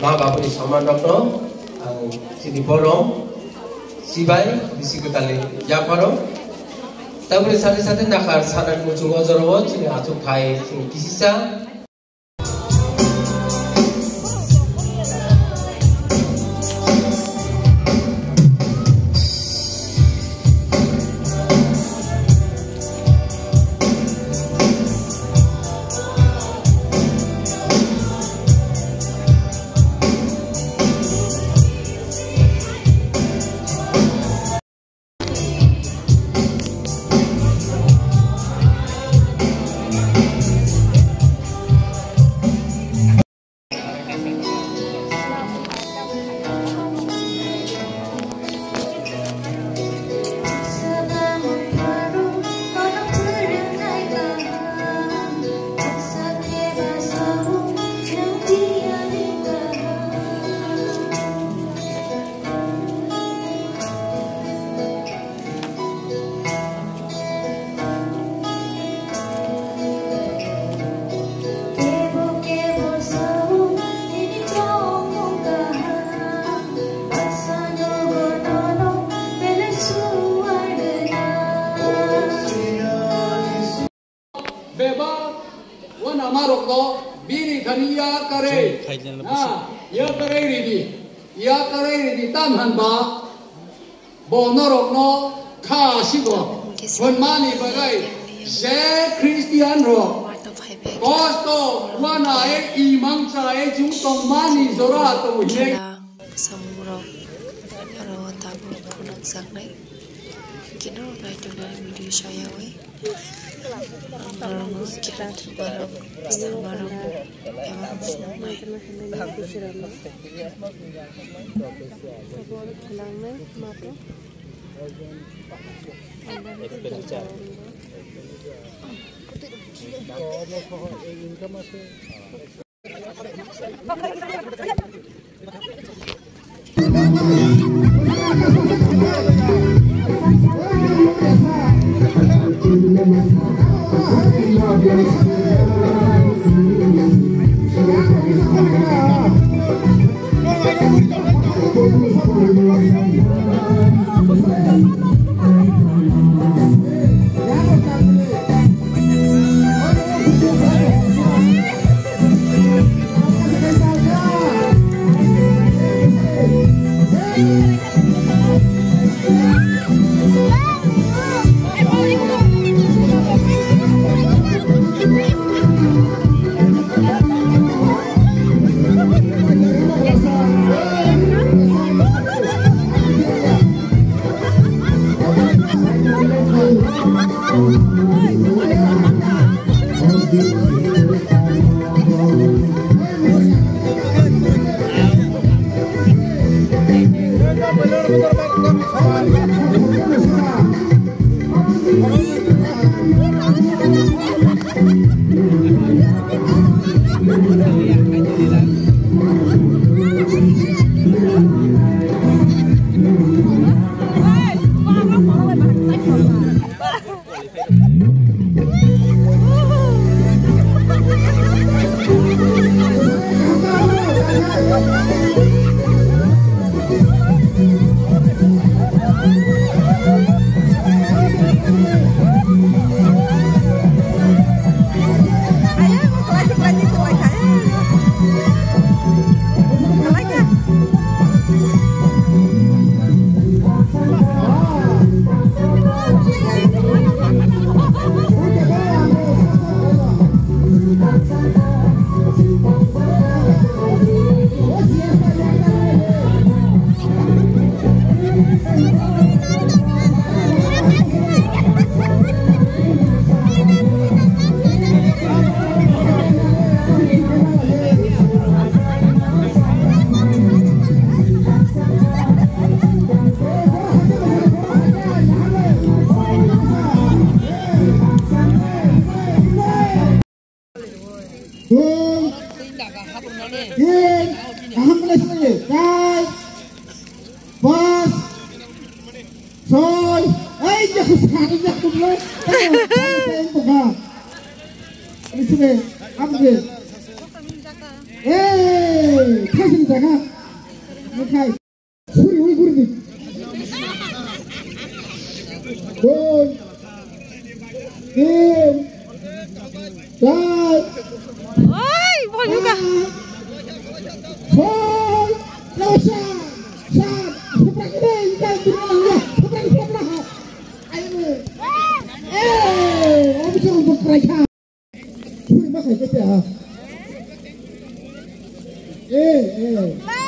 मा बाबुनि सम्मान राख्न आं सिनि बरम सिबाय बिसिगतालि जाफारो ताबुनि साथे साथे नाखार सानान मुचुं अजरव सिनि आचु खाय सिनि किसिसा biri khani ya kare ya kare ridi tam han ba bo no rok no kha si bo kon mani ba gai je christian ro kosto wana e imam cha e ju tong mani zora to he samuro parawata bu punak saknai kino right to dari video saya we Barang kita barang barang emang semai. इसमें अब ये खासी जगह मैं खाई पूरी हुई पूरी Good. Good. Good. Ôi, bol juga. Ball. Losa. Shot. Sepak ini kan berulang. Sepak. Ayo. Habis untuk mereka. Curi makai kita.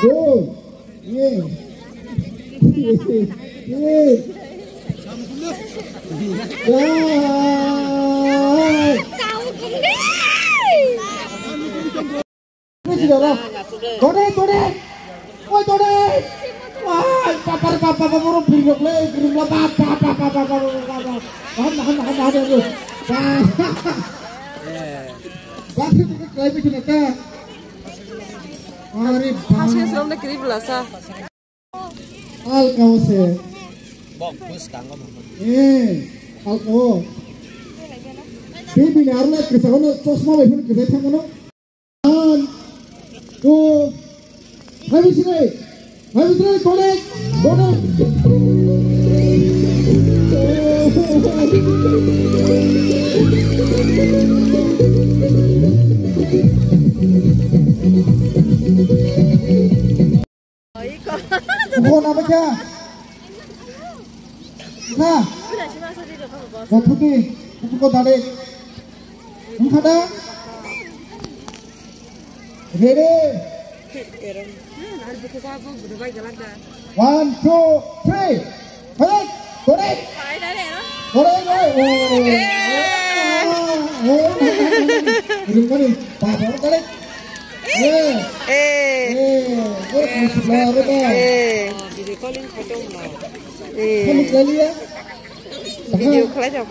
Good. Kau gede. Sudah lah. Tode. Oi tode. Wah, papa biru le, biru papa. Ada tu. Bagus kita try bikin apa? Hari Masih selama kerib lah sa. Al kau se. Alkohol. Baby, narla kesagono chosma before kesagono. 1, 2, habis ini, connect. Apa aja? Nah, putih, kau tarik. Ada? Ready? 1, 2, 3. Balik, tarik. Tarik. Papa tarik. Video call aja.